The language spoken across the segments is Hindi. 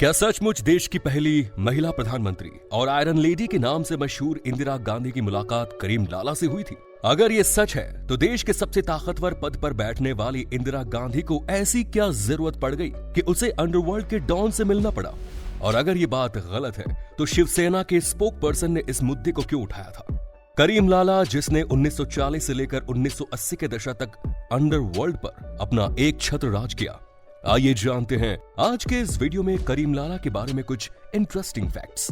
क्या सचमुच देश की पहली महिला प्रधानमंत्री और आयरन लेडी के नाम से मशहूर इंदिरा गांधी की मुलाकात करीम लाला से हुई थी? अगर ये सच है तो देश के सबसे ताकतवर पद पर बैठने वाली इंदिरा गांधी को ऐसी क्या जरूरत पड़ गई कि उसे अंडरवर्ल्ड के डॉन से मिलना पड़ा? और अगर ये बात गलत है तो शिवसेना के स्पोक पर्सन ने इस मुद्दे को क्यों उठाया था? करीम लाला, जिसने 1940 से लेकर 1980 के दशक तक अंडरवर्ल्ड पर अपना एक छत्र राज किया। आइए जानते हैं आज के इस वीडियो में करीम लाला के बारे में कुछ इंटरेस्टिंग फैक्ट्स।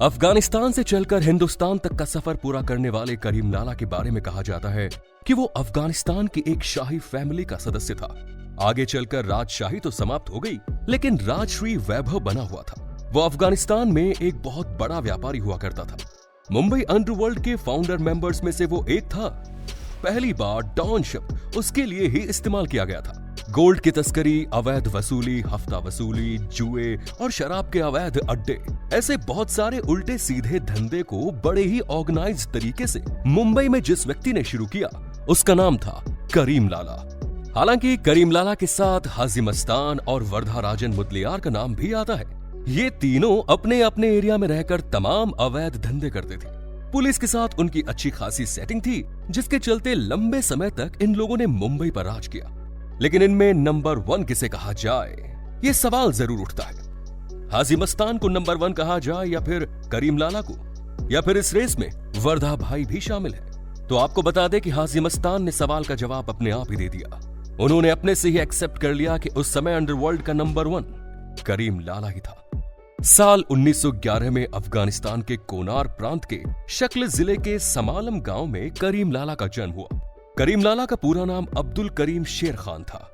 अफगानिस्तान से चलकर हिंदुस्तान तक का सफर पूरा करने वाले करीम लाला के बारे में कहा जाता है कि वो अफगानिस्तान की एक शाही फैमिली का सदस्य था। आगे चलकर राजशाही तो समाप्त हो गई, लेकिन राजश्री वैभव बना हुआ था। वो अफगानिस्तान में एक बहुत बड़ा व्यापारी हुआ करता था। मुंबई अंडरवर्ल्ड के फाउंडर मेंबर्स में से वो एक था। पहली बार डॉन शब्द उसके लिए ही इस्तेमाल किया गया था। गोल्ड की तस्करी, अवैध वसूली, हफ्ता वसूली, जुए और शराब के अवैध अड्डे, ऐसे बहुत सारे उल्टे सीधे धंधे को बड़े ही ऑर्गेनाइज्ड तरीके से मुंबई में जिस व्यक्ति ने शुरू किया उसका नाम था करीम लाला। हालांकि करीम लाला के साथ हाजी मस्तान और वर्धा राजन मुदलियार का नाम भी आता है। ये तीनों अपने अपने एरिया में रहकर तमाम अवैध धंधे करते थे। पुलिस के साथ उनकी अच्छी खासी सेटिंग थी, जिसके चलते लंबे समय तक इन लोगों ने मुंबई पर राज किया। लेकिन इनमें नंबर 1 किसे कहा जाए, ये सवाल जरूर उठता है। हाजी मस्तान को नंबर 1 कहा जाए या फिर करीम लाला को, या फिर इस रेस में वर्धा भाई भी शामिल है? तो आपको बता दें कि हाजी मस्तान ने सवाल का जवाब अपने आप ही दे दिया। उन्होंने अपने से ही एक्सेप्ट कर लिया कि उस समय अंडरवर्ल्ड का नंबर 1 करीम लाला ही था। साल 1911 में अफगानिस्तान के कोनार प्रांत के शक्ल जिले के समालम गांव में करीम लाला का जन्म हुआ। करीम लाला का पूरा नाम अब्दुल करीम शेर खान था।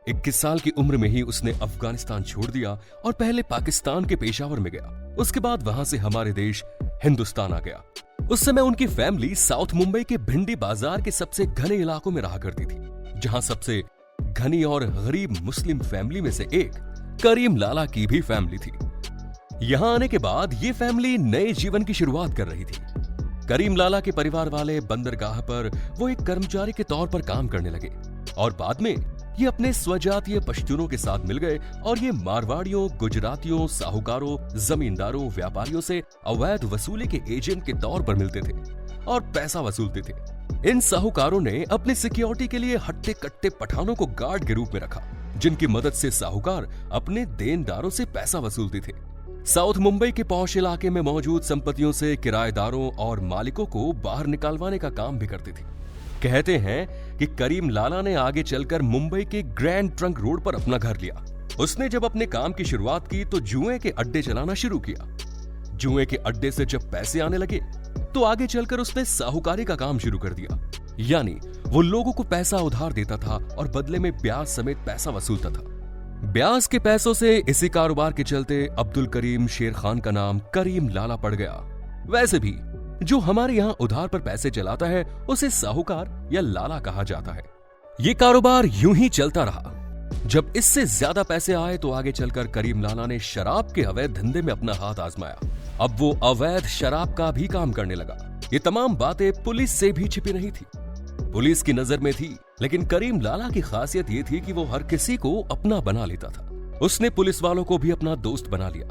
21 साल की उम्र में ही उसने अफगानिस्तान छोड़ दिया और पहले पाकिस्तान के पेशावर में गया। उसके बाद वहां से हमारे देश हिंदुस्तान आ गया। उस समय उनकी फैमिली साउथ मुंबई के भिंडी बाजार के सबसे घने इलाकों में रहा करती थी, जहां सबसे घनी और गरीब मुस्लिम फैमिली में से एक करीम लाला की भी फैमिली थी। यहां आने के बाद ये फैमिली नए जीवन की शुरुआत कर रही थी। करीम लाला के परिवार वाले बंदरगाह पर वो एक कर्मचारी के तौर पर काम करने लगे और बाद में ये अपने स्वजातीय पश्तूनों के साथ मिल गए और ये मारवाड़ियों, गुजरातियों, साहूकारों, जमींदारों, व्यापारियों से अवैध वसूली के एजेंट के तौर पर मिलते थे और पैसा वसूलते थे। इन साहूकारों ने अपनी सिक्योरिटी के लिए हट्टे कट्टे पठानों को गार्ड के रूप में रखा, जिनकी मदद से साहूकार अपने देनदारों से पैसा वसूलते थे। साउथ मुंबई के पौष इलाके में मौजूद संपत्तियों से किराएदारों और मालिकों को बाहर निकालवाने का काम भी करते थे। कहते हैं कि करीम लाला ने आगे चलकर मुंबई के ग्रैंड ट्रंक रोड पर अपना घर लिया। उसने जब अपने काम की शुरुआत की तो जुए के अड्डे चलाना शुरू किया। जुए के अड्डे से जब पैसे आने लगे तो आगे चलकर उसने साहूकारी का काम शुरू कर दिया, यानी वो लोगों को पैसा उधार देता था और बदले में ब्याज समेत पैसा वसूलता था। ब्याज के पैसों से इसी कारोबार के चलते अब्दुल करीम शेर खान का नाम करीम लाला पड़ गया। वैसे भी जो हमारे यहाँ उधार पर पैसे चलाता है उसे साहूकार या लाला कहा जाता है। ये कारोबार यूं ही चलता रहा। जब इससे ज्यादा पैसे आए तो आगे चलकर करीम लाला ने शराब के अवैध धंधे में अपना हाथ आजमाया। अब वो अवैध शराब का भी काम करने लगा। ये तमाम बातें पुलिस से भी छिपी नहीं थी, पुलिस की नजर में थी, लेकिन करीम लाला की खासियत ये थी कि वो हर किसी को अपना बना लेता था। उसने पुलिस वालों को भी अपना दोस्त बना लिया।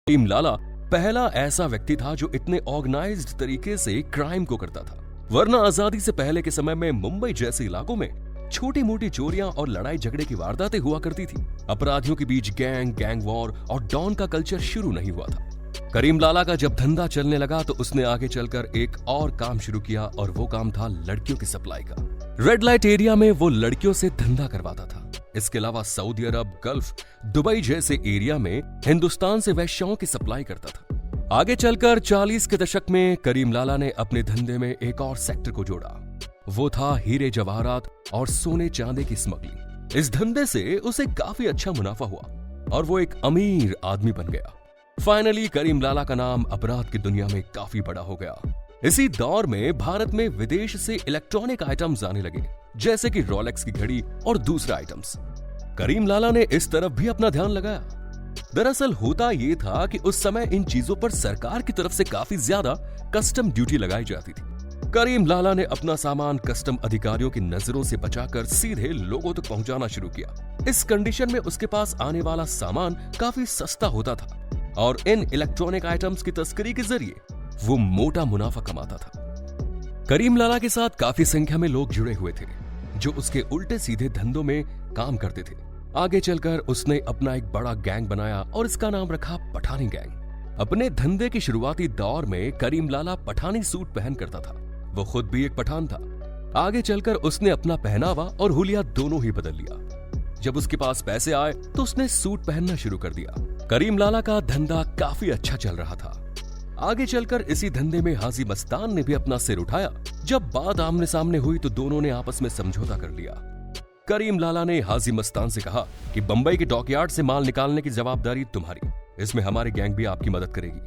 करीम लाला पहला ऐसा व्यक्ति था जो इतने ऑर्गेनाइज्ड तरीके से क्राइम को करता था, वरना आजादी से पहले के समय में मुंबई जैसे इलाकों में छोटी मोटी चोरियां और लड़ाई झगड़े की वारदातें हुआ करती थी। अपराधियों के बीच गैंग वॉर और डॉन का कल्चर शुरू नहीं हुआ था। करीम लाला का जब धंधा चलने लगा तो उसने आगे चलकर एक और काम शुरू किया और वो काम था लड़कियों की सप्लाई का। रेड लाइट एरिया में वो लड़कियों से धंधा करवाता था। इसके अलावा सऊदी अरब, गल्फ, दुबई जैसे एरिया में हिंदुस्तान से वेश्याओं की सप्लाई करता था। आगे चलकर 40 के दशक में करीम लाला ने अपने धंधे में एक और सेक्टर को जोड़ा। वो था हीरे जवाहरात और सोने चांदी की स्मगलिंग। इस धंधे से उसे काफी अच्छा मुनाफा हुआ और वो एक अमीर आदमी बन गया। फाइनली करीम लाला का नाम अपराध की दुनिया में काफी बड़ा हो गया। इसी दौर में भारत में विदेश से इलेक्ट्रॉनिक आइटम्स आने लगे, जैसे कि रोलेक्स की घड़ी और दूसरे आइटम्स। करीम लाला ने इस तरफ भी अपना ध्यान लगाया। दरअसल होता यह था कि उस समय इन चीजों पर सरकार की तरफ से काफी ज्यादा कस्टम ड्यूटी लगाई जाती थी। करीम लाला ने अपना सामान कस्टम अधिकारियों की नजरों से बचाकर सीधे लोगों तक पहुंचाना शुरू किया। इस कंडीशन में उसके पास आने वाला सामान काफी सस्ता होता था और इन इलेक्ट्रॉनिक आइटम्स की तस्करी के जरिए वो मोटा मुनाफा कमाता था। करीम लाला के साथ काफी संख्या में लोग जुड़े हुए थे जो उसके उल्टे सीधे धंधों में काम करते थे। आगे चलकर उसने अपना एक बड़ा गैंग बनाया और इसका नाम रखा पठानी गैंग। अपने धंधे की शुरुआती दौर में करीम लाला पठानी सूट पहन करता था। वो खुद भी एक पठान था। आगे चलकर उसने अपना पहनावा और हुलिया दोनों ही बदल लिया। जब उसके पास पैसे आए तो उसने सूट पहनना शुरू कर दिया। करीम लाला का धंधा काफी अच्छा चल रहा था। आगे चलकर इसी धंधे में हाजी मस्तान ने भी अपना सिर उठाया। जब बात आमने सामने हुई तो दोनों ने आपस में समझौता कर लिया। करीम लाला ने हाजी मस्तान से कहा कि बंबई के डॉकयार्ड से माल निकालने की जवाबदारी तुम्हारी, इसमें हमारी गैंग भी आपकी मदद करेगी,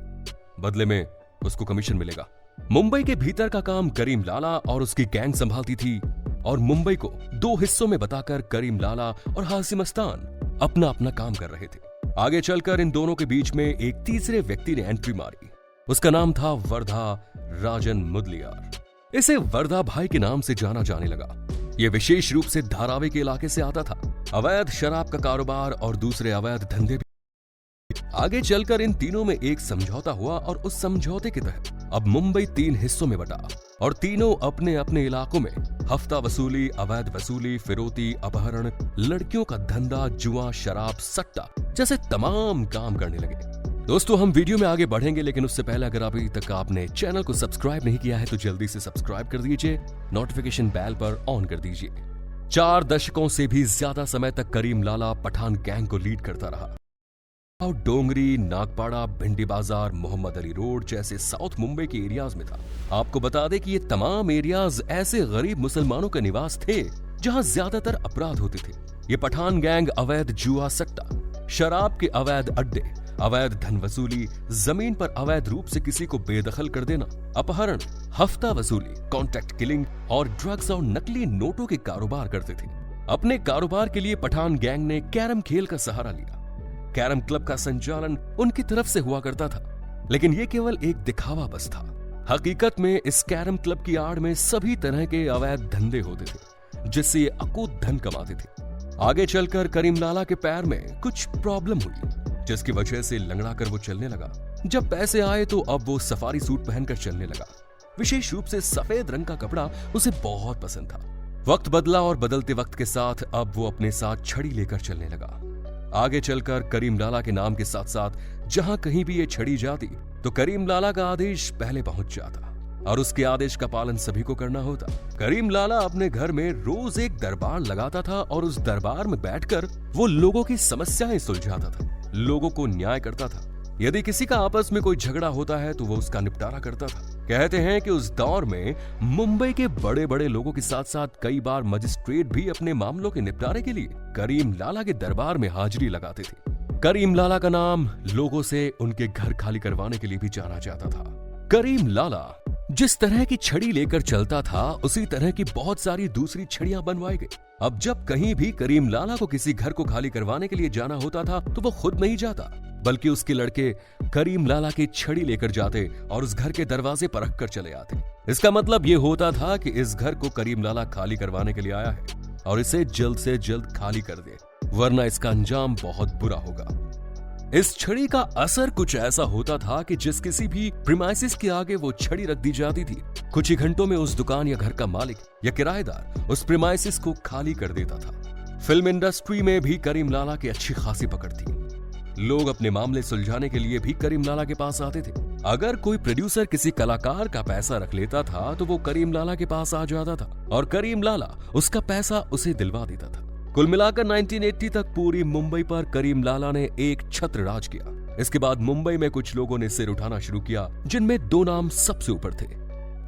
बदले में उसको कमीशन मिलेगा। मुंबई के भीतर का काम करीम लाला और उसकी गैंग संभालती थी और मुंबई को दो हिस्सों में बताकर करीम लाला और हाजी मस्तान अपना अपना काम कर रहे थे। आगे चलकर इन दोनों के बीच में एक तीसरे व्यक्ति ने एंट्री मारी। उसका नाम था वर्धा राजन मुदलियार। इसे वर्धा भाई के नाम से जाना जाने लगा। यह विशेष रूप से धारावी के इलाके से आता था। अवैध शराब का कारोबार और दूसरे अवैध धंधे भी। आगे चलकर इन तीनों में एक समझौता हुआ और उस समझौते के तहत अब मुंबई 3 हिस्सों में बटा और तीनों अपने अपने इलाकों में हफ्ता वसूली, अवैध वसूली, फिरौती, अपहरण, लड़कियों का धंधा, जुआ, शराब, सट्टा जैसे तमाम काम करने लगे। दोस्तों, हम वीडियो में आगे बढ़ेंगे, लेकिन उससे पहले अगर अभी तक आपने चैनल को सब्सक्राइब नहीं किया है तो जल्दी से सब्सक्राइब कर दीजिए, नोटिफिकेशन बेल पर ऑन कर दीजिए। 4 दशकों से भी ज्यादा समय तक करीम लाला पठान गैंग को लीड करता रहा और डोंगरी, नागपाड़ा, भिंडी बाजार, मोहम्मद अली रोड जैसे साउथ मुंबई के एरियाज में था। आपको बता दें कि ये तमाम एरियाज ऐसे गरीब मुसलमानों के निवास थे जहां ज्यादातर अपराध होते थे। ये पठान गैंग अवैध जुआ, सट्टा, शराब के अवैध अड्डे, अवैध धन वसूली, जमीन पर अवैध रूप से किसी को बेदखल कर देना, अपहरण, हफ्ता वसूली, कॉन्ट्रैक्ट किलिंग और ड्रग्स और नकली नोटों के कारोबार करते थे। अपने कारोबार के लिए पठान गैंग ने कैरम खेल का सहारा लिया। कैरम क्लब का संचालन उनकी तरफ से हुआ करता था, लेकिन यह केवल एक दिखावा बस था। हकीकत में इस कैरम क्लब की आड़ में सभी तरह के अवैध धंधे होते थे जिससे ये अकूत धन कमाते थे। आगे चलकर करीम लाला के पैर में कुछ प्रॉब्लम हुई जिसकी वजह से लंगड़ा कर वो चलने लगा। जब पैसे आए तो अब वो सफारी सूट पहनकर चलने लगा। विशेष रूप से सफेद रंग का कपड़ा उसे बहुत पसंद था। वक्त बदला और बदलते वक्त के साथ अब वो अपने साथ छड़ी लेकर चलने लगा। आगे चलकर करीम लाला के नाम के साथ साथ जहां कहीं भी ये छड़ी जाती तो करीम लाला का आदेश पहले पहुंच जाता और उसके आदेश का पालन सभी को करना होता। करीम लाला अपने घर में रोज एक दरबार लगाता था और उस दरबार में बैठकर वो लोगों की समस्याएं सुलझाता था, लोगों को न्याय करता था। यदि किसी का आपस में कोई झगड़ा होता है तो वो उसका निपटारा करता था। कहते हैं कि उस दौर में मुंबई के बड़े बड़े लोगों के साथ साथ कई बार मजिस्ट्रेट भी अपने मामलों के निपटारे के लिए करीम लाला के दरबार में हाजिरी लगाते थे। करीम लाला का नाम लोगों से उनके घर खाली करवाने के लिए भी जाना जाता था। करीम लाला जिस तरह की छड़ी लेकर चलता था उसी तरह की बहुत सारी दूसरी छड़ियां बनवाई गई। अब जब कहीं भी करीम लाला को किसी घर को खाली करवाने के लिए जाना होता था तो वो खुद नहीं जाता, बल्कि उसके लड़के करीम लाला की छड़ी लेकर जाते और उस घर के दरवाजे पर रख कर चले आते। इसका मतलब ये होता था कि इस घर को करीम लाला खाली करवाने के लिए आया है और इसे जल्द से जल्द खाली कर दे, वरना इसका अंजाम बहुत बुरा होगा। इस छड़ी का असर कुछ ऐसा होता था कि जिस किसी भी प्रीमाइसिस के आगे वो छड़ी रख दी जाती थी, कुछ ही घंटों में उस दुकान या घर का मालिक या किराएदार उस प्रीमाइसिस को खाली कर देता था। फिल्म इंडस्ट्री में भी करीम लाला की अच्छी खासी पकड़ थी। लोग अपने मामले सुलझाने के लिए भी करीम लाला के पास आते थे। अगर कोई प्रोड्यूसर किसी कलाकार का पैसा रख लेता था तो वो करीम लाला के पास आ जाता था और करीम लाला उसका पैसा उसे दिलवा देता था। कुल मिलाकर 1980 तक पूरी मुंबई पर करीम लाला ने एक छत्र राज किया। इसके बाद मुंबई में कुछ लोगों ने सिर उठाना शुरू किया, जिनमें 2 नाम सबसे ऊपर थे,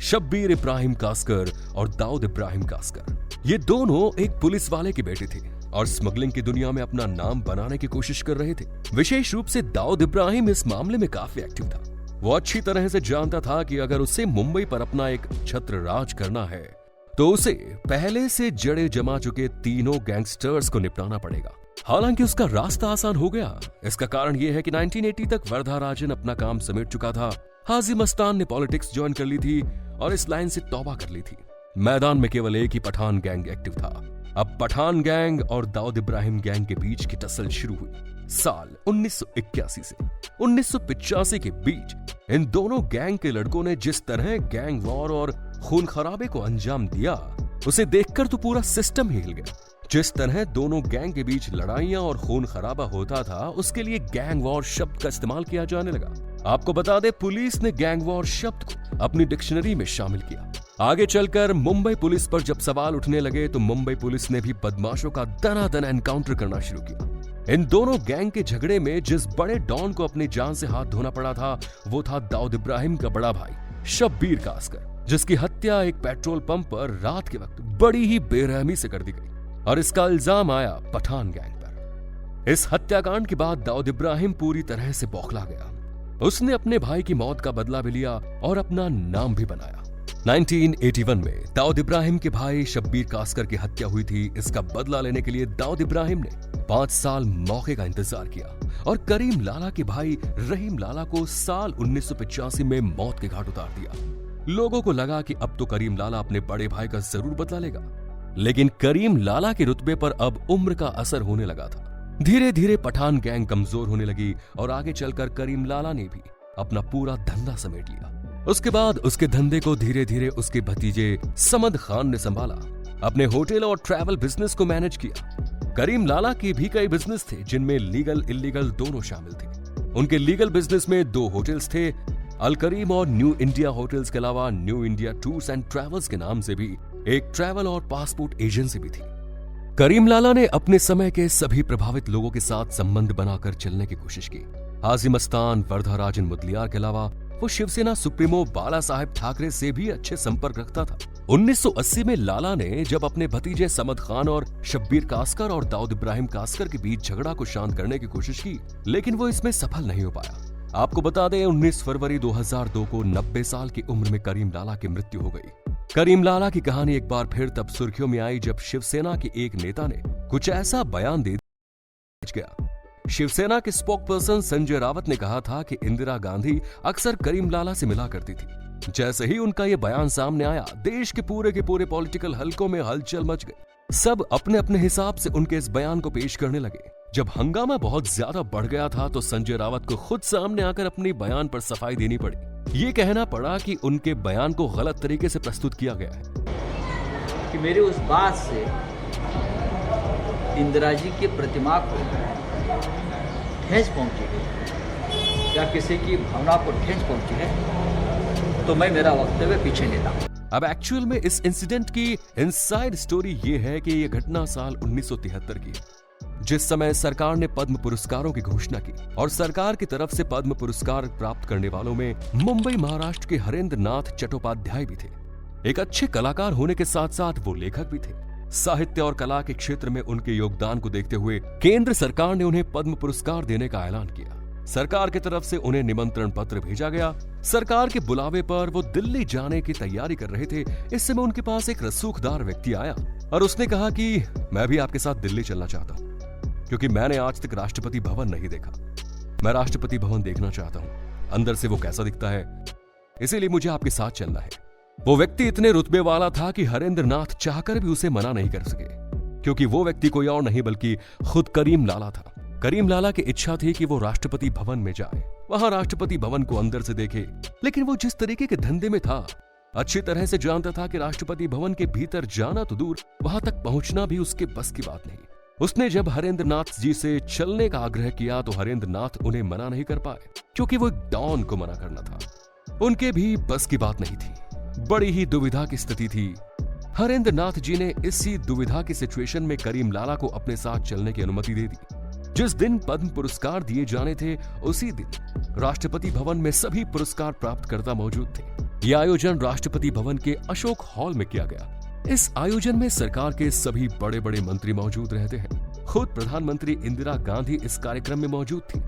शब्बीर इब्राहिम कास्कर और दाऊद इब्राहिम कास्कर। ये दोनों एक पुलिस वाले के बेटे थे और स्मगलिंग की दुनिया में अपना नाम बनाने की कोशिश कर रहे थे। विशेष रूप से दाऊद इब्राहिम इस मामले में काफी एक्टिव था। वो अच्छी तरह से जानता था कि अगर उसे मुंबई पर अपना एक छत्र राज करना है तो उसे पहले से जड़े जमा चुके तीनों गैंगस्टर्स को निपटाना पड़ेगा। हालांकि उसका रास्ता आसान हो गया। इसका कारण यह है कि 1980 तक वर्धा राजन अपना काम समेट चुका था, हाजी मस्तान ने पॉलिटिक्स ज्वाइन कर ली थी और इस लाइन से तौबा कर ली थी। मैदान में केवल एक ही पठान गैंग एक्टिव था। अब पठान गैंग और दाऊद इब्राहिम गैंग के बीच की टसल शुरू हुई। साल 1981 से 1985 के बीच इन दोनों गैंग के लड़कों ने जिस तरह गैंग वॉर और खून खराबे को अंजाम दिया, उसे देखकर तो पूरा सिस्टम ही हिल गया। जिस तरह दोनों गैंग के बीच लड़ाइयां और खून खराबा होता था, उसके लिए गैंग वॉर शब्द का इस्तेमाल किया जाने लगा। आपको बता दें, पुलिस ने गैंग वॉर शब्द को अपनी डिक्शनरी में शामिल किया। आगे चलकर मुंबई पुलिस पर जब सवाल उठने लगे तो मुंबई पुलिस ने भी बदमाशों का दनादन एनकाउंटर करना शुरू किया। इन दोनों गैंग के झगड़े में जिस बड़े डॉन को अपनी जान से हाथ धोना पड़ा था, वो था दाऊद इब्राहिम का बड़ा भाई शब्बीर कासकर, जिसकी हत्या एक पेट्रोल पंप पर रात के वक्त बड़ी ही बेरहमी से कर दी गई और इसका इल्जाम आया पठान गैंग पर। इस हत्याकांड के बाद दाऊद इब्राहिम पूरी तरह से बौखला गया। उसने अपने भाई की मौत का बदला भी लिया और अपना नाम भी बनाया। 1981 में दाऊद इब्राहिम के भाई शब्बीर कासकर की हत्या हुई थी। इसका बदला लेने के लिए दाऊद इब्राहिम ने 5 साल मौके का इंतजार किया और करीम लाला के भाई रहीम लाला को साल 1985 में मौत के घाट उतार दिया। लोगों को लगा कि अब तो करीम लाला अपने बड़े भाई का जरूर बदला लेगा, लेकिन करीम लाला के रुतबे पर अब उम्र का असर होने लगा था। धीरे धीरे पठान गैंग कमजोर होने लगी और आगे चलकर करीम लाला ने भी अपना पूरा धंधा समेट लिया। उसके बाद उसके धंधे को धीरे धीरे उसके भतीजे समद खान ने संभाला। अपने होटल और ट्रैवल बिजनेस को मैनेज किया। करीम लाला के भी कई बिजनेस थे जिनमें लीगल इलीगल दोनों शामिल थे। उनके लीगल बिजनेस में 2 होटल्स थे, अल करीम और न्यू इंडिया होटल्स के अलावा new India tours and travels के नाम से भी एक ट्रैवल और पासपोर्ट एजेंसी भी थी। करीम लाला ने अपने समय के सभी प्रभावित लोगों के साथ संबंध बनाकर चलने की कोशिश की। हाजी मस्तान, वर्धाराजन मुदलियार के अलावा वो शिवसेना सुप्रीमो बाला साहेब ठाकरे से भी अच्छे संपर्क रखता था। 1980 में लाला ने जब अपने भतीजे समद खान और शब्बीर कासकर और दाऊद इब्राहिम कासकर के बीच झगड़ा को शांत करने की कोशिश की, लेकिन वो इसमें सफल नहीं हो पाया। आपको बता दें, 19 फरवरी 2002 को 90 साल की उम्र में करीम लाला की मृत्यु हो गई। करीम लाला की कहानी एक बार फिर तब सुर्खियों में आई जब शिवसेना के एक नेता ने कुछ ऐसा बयान दे गया। शिवसेना के स्पोक पर्सन संजय रावत ने कहा था कि इंदिरा गांधी अक्सर करीम लाला से मिला करती थी। जैसे ही उनका यह बयान सामने आया, देश के पूरे पॉलिटिकल हलकों में हलचल मच गई। सब अपने अपने हिसाब से उनके इस बयान को पेश करने लगे। जब हंगामा बहुत ज्यादा बढ़ गया था तो संजय रावत को खुद सामने आकर अपने बयान पर सफाई देनी पड़ी। ये कहना पड़ा कि उनके बयान को गलत तरीके से प्रस्तुत किया गया है कि मेरी उस बात से इंदिरा जी की प्रतिमा को ठेस पहुंची है या किसी की भावना को ठेस पहुंची है तो मैं मेरा वक्तव्य पीछे लेता हूं। अब एक्चुअल में इस इंसिडेंट की इनसाइड स्टोरी ये है कि ये घटना साल 1973 की है, जिस समय सरकार ने पद्म पुरस्कारों की घोषणा की और सरकार की तरफ से पद्म पुरस्कार प्राप्त करने वालों में मुंबई महाराष्ट्र के हरेंद्र नाथ चट्टोपाध्याय भी थे। एक अच्छे कलाकार होने के साथ साथ वो लेखक भी थे। साहित्य और कला के क्षेत्र में उनके योगदान को देखते हुए केंद्र सरकार ने उन्हें पद्म पुरस्कार देने का ऐलान किया। सरकार की तरफ से उन्हें निमंत्रण पत्र भेजा गया। सरकार के बुलावे पर वो दिल्ली जाने की तैयारी कर रहे थे। इस समय उनके पास एक रसूखदार व्यक्ति आया और उसने कहा कि मैं भी आपके साथ दिल्ली चलना चाहता हूँ, क्योंकि मैंने आज तक राष्ट्रपति भवन नहीं देखा। मैं राष्ट्रपति भवन देखना चाहता हूँ, अंदर से वो कैसा दिखता है, इसीलिए मुझे आपके साथ चलना है। वो व्यक्ति इतने रुतबे वाला था कि हरेंद्र नाथ चाहकर भी उसे मना नहीं कर सके, क्योंकि वो व्यक्ति कोई और नहीं बल्कि खुद करीम लाला था। करीम लाला की इच्छा थी कि वो राष्ट्रपति भवन में जाए, वहां राष्ट्रपति भवन को अंदर से देखे, लेकिन वो जिस तरीके के धंधे में था अच्छी तरह से जानता था कि राष्ट्रपति भवन के भीतर जाना तो दूर, वहां तक पहुंचना भी उसके बस की बात नहीं। उसने जब हरेंद्र नाथ जी से चलने का आग्रह किया तो हरेंद्र नाथ उन्हें मना नहीं कर पाए, क्योंकि वो एक डॉन को मना करना था। उनके भी बस की बात नहीं थी। बड़ी ही दुविधा की स्थिति थी। हरेंद्र नाथ जी ने इसी दुविधा की सिचुएशन में करीम लाला को अपने साथ चलने की अनुमति दे दी। जिस दिन पद्म पुरस्कार दिए जाने थे उसी दिन राष्ट्रपति भवन में सभी पुरस्कार प्राप्तकर्ता मौजूद थे। यह आयोजन राष्ट्रपति भवन के अशोक हॉल में किया गया। इस आयोजन में सरकार के सभी बड़े बड़े मंत्री मौजूद रहते हैं। खुद प्रधानमंत्री इंदिरा गांधी इस कार्यक्रम में मौजूद थी।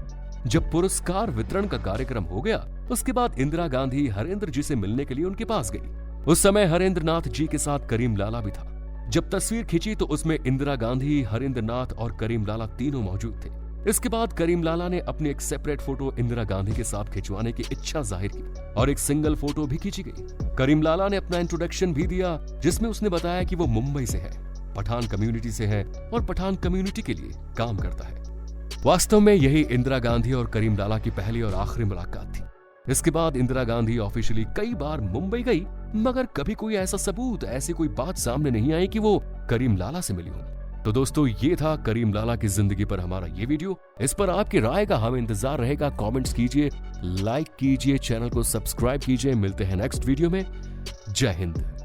जब पुरस्कार वितरण का कार्यक्रम हो गया, उसके बाद इंदिरा गांधी हरेंद्र जी से मिलने के लिए उनके पास गई। उस समय हरेंद्र नाथ जी के साथ करीम लाला भी था। जब तस्वीर खींची तो उसमें इंदिरा गांधी, हरेंद्र नाथ और करीम लाला तीनों मौजूद थे। इसके बाद करीम लाला ने अपनी एक सेपरेट फोटो इंदिरा गांधी के साथ खिंचवाने की इच्छा जाहिर की और एक सिंगल फोटो भी खींची गई। करीम लाला ने अपना इंट्रोडक्शन भी दिया जिसमें उसने बताया कि वो मुंबई से है, पठान कम्युनिटी से है और पठान कम्युनिटी के लिए काम करता है। वास्तव में यही इंदिरा गांधी और करीम लाला की पहली और आखिरी मुलाकात थी। इसके बाद इंदिरा गांधी ऑफिशियली कई बार मुंबई गई, मगर कभी कोई ऐसा सबूत, ऐसी कोई बात सामने नहीं आई कि वो करीम लाला से मिली हो। तो दोस्तों, ये था करीम लाला की जिंदगी पर हमारा ये वीडियो। इस पर आपकी राय का हमें इंतजार रहेगा। कमेंट्स कीजिए, लाइक कीजिए, चैनल को सब्सक्राइब कीजिए। मिलते हैं नेक्स्ट वीडियो में। जय हिंद।